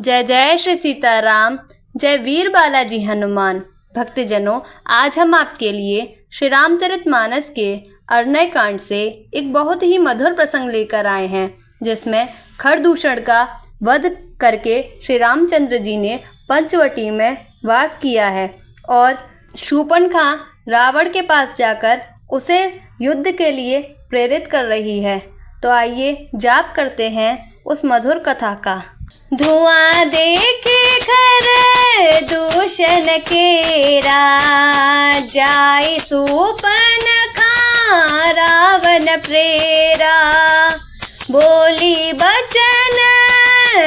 जय जय श्री सीताराम, जय वीर बालाजी हनुमान। भक्तजनों, आज हम आपके लिए श्री रामचरितमानस के अरण्य कांड से एक बहुत ही मधुर प्रसंग लेकर आए हैं, जिसमें खरदूषण का वध करके श्री रामचंद्र जी ने पंचवटी में वास किया है और शूर्पणखा रावण के पास जाकर उसे युद्ध के लिए प्रेरित कर रही है। तो आइए जाप करते हैं उस मधुर कथा का। धुआं देखे खर दूषण केरा, जाय शूर्पणखा रावण प्रेरा। बोली बचन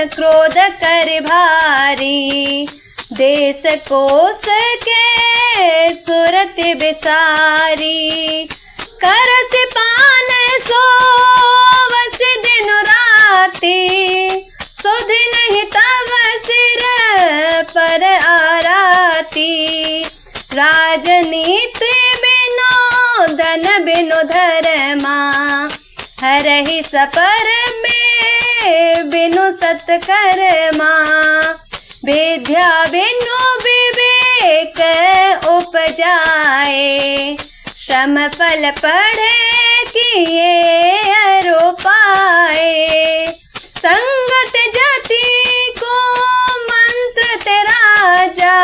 क्रोध कर भारी, देश कोस के सुरत बिसारी। करस पान सोवस दिन राती, सुध नहीं तव सिर पर आराती। राजनीति बिनु धन बिनु धर्मा, हरहि सपर में बिनु सत्कर्मा। विद्या बिनु विवेक उपजाए, श्रम फल पढ़े किए अरो पाए। संगत जति को मंत्र तेरा जा,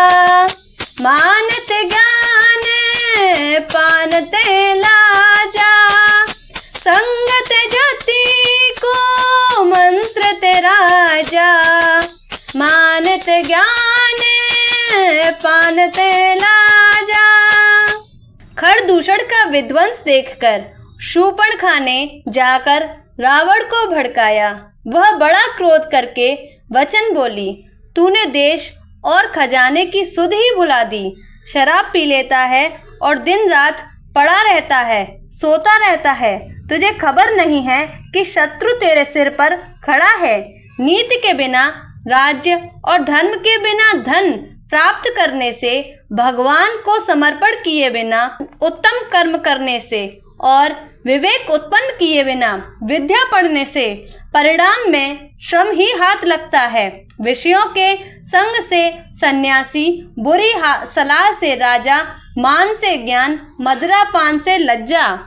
मानत ज्ञान पानत लाजा। संगत जति को मंत्र तेरा जा, मानत ज्ञान पानत लाजा। खरदूषण का विध्वंस देखकर शूर्पणखा ने जाकर रावण को भड़काया। वह बड़ा क्रोध करके वचन बोली, तूने देश और खजाने की सुध ही भुला दी। शराब पी लेता है और दिन रात पड़ा रहता है, सोता रहता है। तुझे खबर नहीं है कि शत्रु तेरे सिर पर खड़ा है। नीति के बिना राज्य और धर्म के बिना धन प्राप्त करने से, भगवान को समर्पण किए बिना उत्तम कर्म करने से और विवेक उत्पन्न किए बिना विद्या पढ़ने से परिणाम में श्रम ही हाथ लगता है। विषयों के संग से सन्यासी, बुरी सलाह से राजा, मान से ज्ञान, मदिरा पान से लज्जा।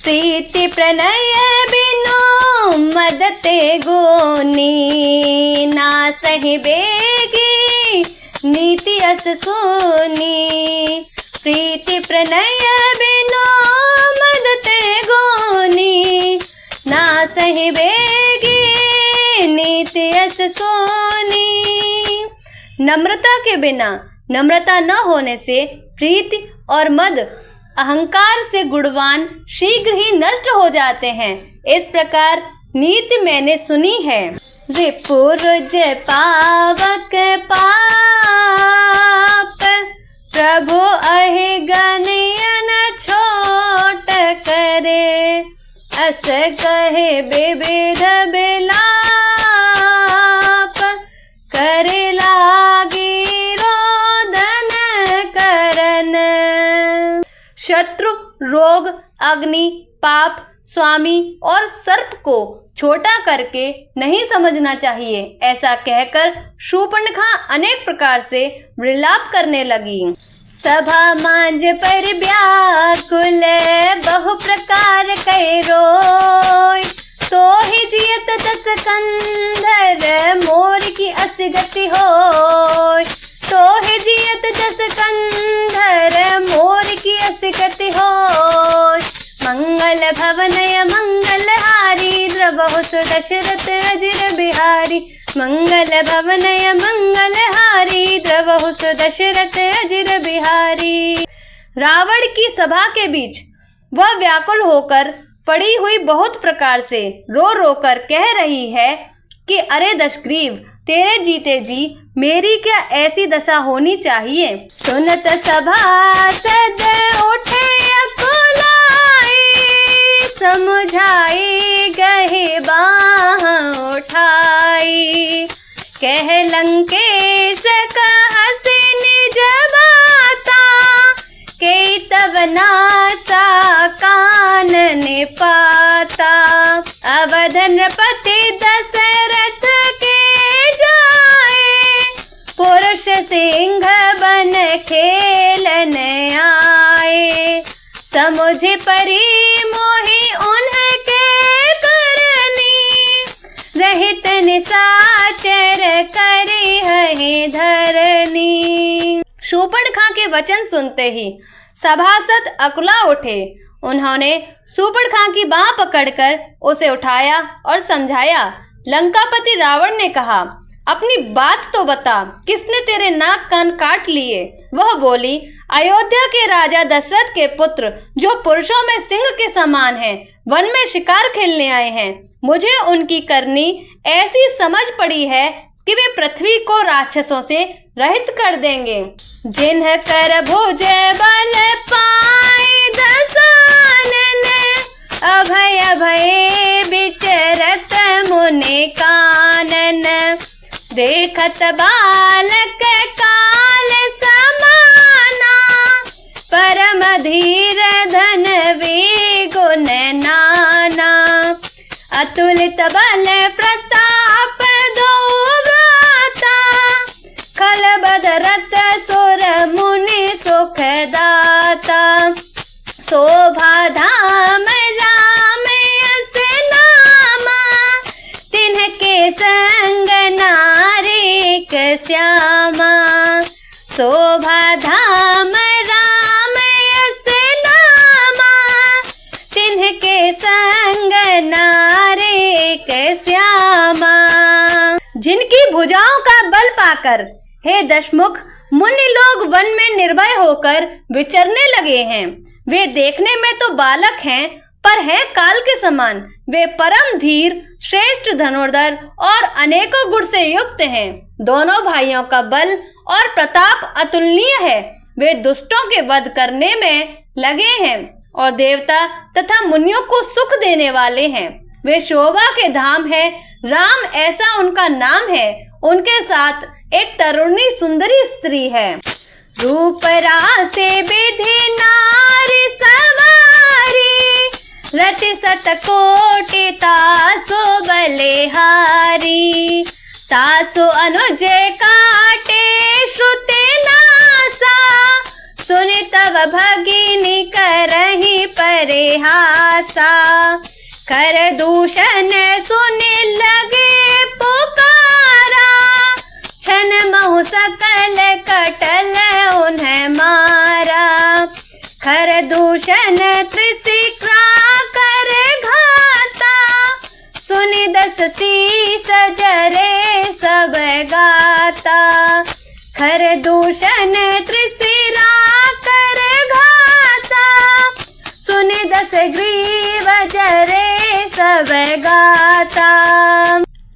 प्रीति प्रणय बिनु मदते गोनी, ना सही बेगी नीति अस सोनी। प्रीति प्रणय बिनु मदते गोनी, ना सही बेगी नीति अस सोनी। नम्रता के बिना, नम्रता न होने से प्रीति और मद अहंकार से गुणवान शीघ्र ही नष्ट हो जाते हैं। इस प्रकार नीति मैंने सुनी है। रिपुरुज पावक पाप, प्रभु अहि गनियन छोट करे। अस कहे विविध बिलाप, करे लागी रोदन करन। शत्रु, रोग, अग्नि, पाप, स्वामी और सर्प को छोटा करके नहीं समझना चाहिए। ऐसा कहकर शूर्पणखा अनेक प्रकार से विलाप करने लगी। सभा मांझ पर व्याकुल, बहु प्रकार कै रोय। सोहि जियत दस कंधर, मोर की अस गति होय। सोहि जियत दस कंधर, मोर की अस गति होय। मंगल भवनय मंगलहारी, द्रवहु दशरथ अजिर बिहारी। मंगल भवनय मंगलहारी, द्रवहु दशरथ अजिर बिहारी। रावण की सभा के बीच वह व्याकुल होकर पड़ी हुई बहुत प्रकार से रो रो कर कह रही है कि अरे दशग्रीव, तेरे जीते जी मेरी क्या ऐसी दशा होनी चाहिए। सुनत सभासद उठे अकुलाई, समझाई गहे बाँह उठाई। कह लंकेश कहसि निज बाता, के तब नासा कानन पाता। अवध नृपति दशरथ के जाए, सिंह बन खेलन आए। समुझ परी मोहि उनके करनी, रहित निशाचर करी है धरनी। शूर्पणखा के वचन सुनते ही सभासद अकुला उठे। उन्होंने शूर्पणखा की बाँह पकड़कर उसे उठाया और समझाया। लंकापति रावण ने कहा, अपनी बात तो बता, किसने तेरे नाक कान काट लिए? वह बोली, अयोध्या के राजा दशरथ के पुत्र, जो पुरुषों में सिंह के समान हैं, वन में शिकार खेलने आए हैं। मुझे उनकी करनी ऐसी समझ पड़ी है कि वे पृथ्वी को राक्षसों से रहित कर देंगे। जिन्ह कर भुज बल पाए दसानन, अभय अभय विचरत मुनि कानन। देखत बालक काल समाना, परम धीर धन गुण नाना। अतुलित बल प्रताप दो व्राता, खलबदरत सुर मुनि सुख दाता। शोभा धाम राम यस नामा, तिन्हके संग नारिक श्यामा। शोभा धाम राम यस नामा, तिन्हके संग नारिक श्यामा। जिनकी भुजाओं का बल पाकर हे दशमुख मुनि लोग वन में निर्भय होकर विचरने लगे हैं। वे देखने में तो बालक हैं, पर है काल के समान। वे परम धीर, श्रेष्ठ धनुर्धर और अनेकों गुण से युक्त हैं। दोनों भाइयों का बल और प्रताप अतुलनीय है। वे दुष्टों के वध करने में लगे हैं और देवता तथा मुनियों को सुख देने वाले हैं। वे शोभा के धाम है, राम ऐसा उनका नाम है। उनके साथ एक तरुणी सुंदरी स्त्री है। रूप रासे विधि नारी सवारी, रति सत कोटि तासो बलिहारी। तासो अनुज काटे श्रुति नासा, सुनि तव भगिनी करहि परिहासा। कर दूषण सुनि लगे पुकारा, छन महु सकल कटल उन्हें मारा। खर दूषण त्रिशिक्रा कर घाता, सुनि दस शीस जरे सब गाता। खर दूषण त्रिशिरा कर घाता, सुनि दस ग्रीव जरे सब गाता।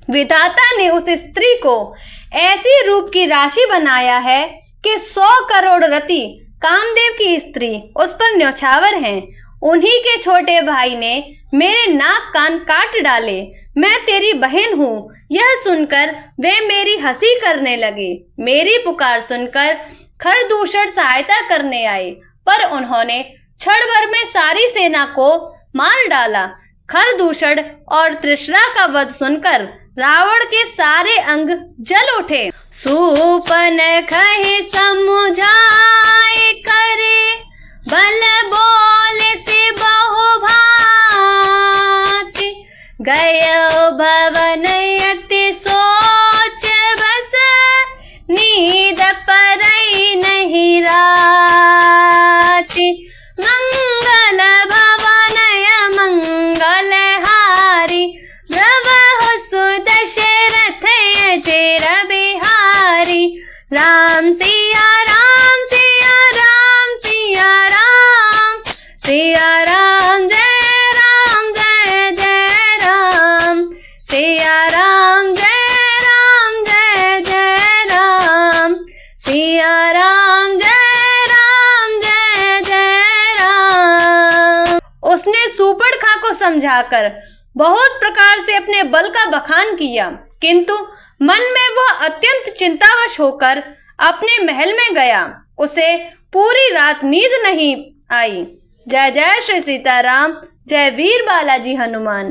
विधाता ने उस स्त्री को ऐसी रूप की राशि बनाया है कि 100 करोड़ रति कामदेव की स्त्री उस पर न्यौछावर हैं। उन्हीं के छोटे भाई ने मेरे नाक कान काट डाले। मैं तेरी बहन हूँ, यह सुनकर वे मेरी हंसी करने लगे। मेरी पुकार सुनकर खरदूषण सहायता करने आए, पर उन्होंने क्षण भर में सारी सेना को मार डाला। खरदूषण और त्रिशरा का वध सुनकर रावण के सारे अंग जल उठे। शूर्पणखा समुझाए करे, बल बोले से बहु भांति। गयो भवन अति सोच बस, नींद परई नहीं राति। मंगल भवन मंगल हारी, ब्रवहु सुदशरथ अजर बिहारी। राम सिया राम सिया राम सिया राम, सिया राम जय राम जय जय राम। सिया राम जय राम जय जय राम, सिया राम जय जय राम। उसने शूर्पणखा को समझाकर बहुत प्रकार से अपने बल का बखान किया, किंतु मन में वह अत्यंत चिंतावश होकर अपने महल में गया। उसे पूरी रात नींद नहीं आई। जय जय श्री सीताराम, जय वीर बालाजी हनुमान।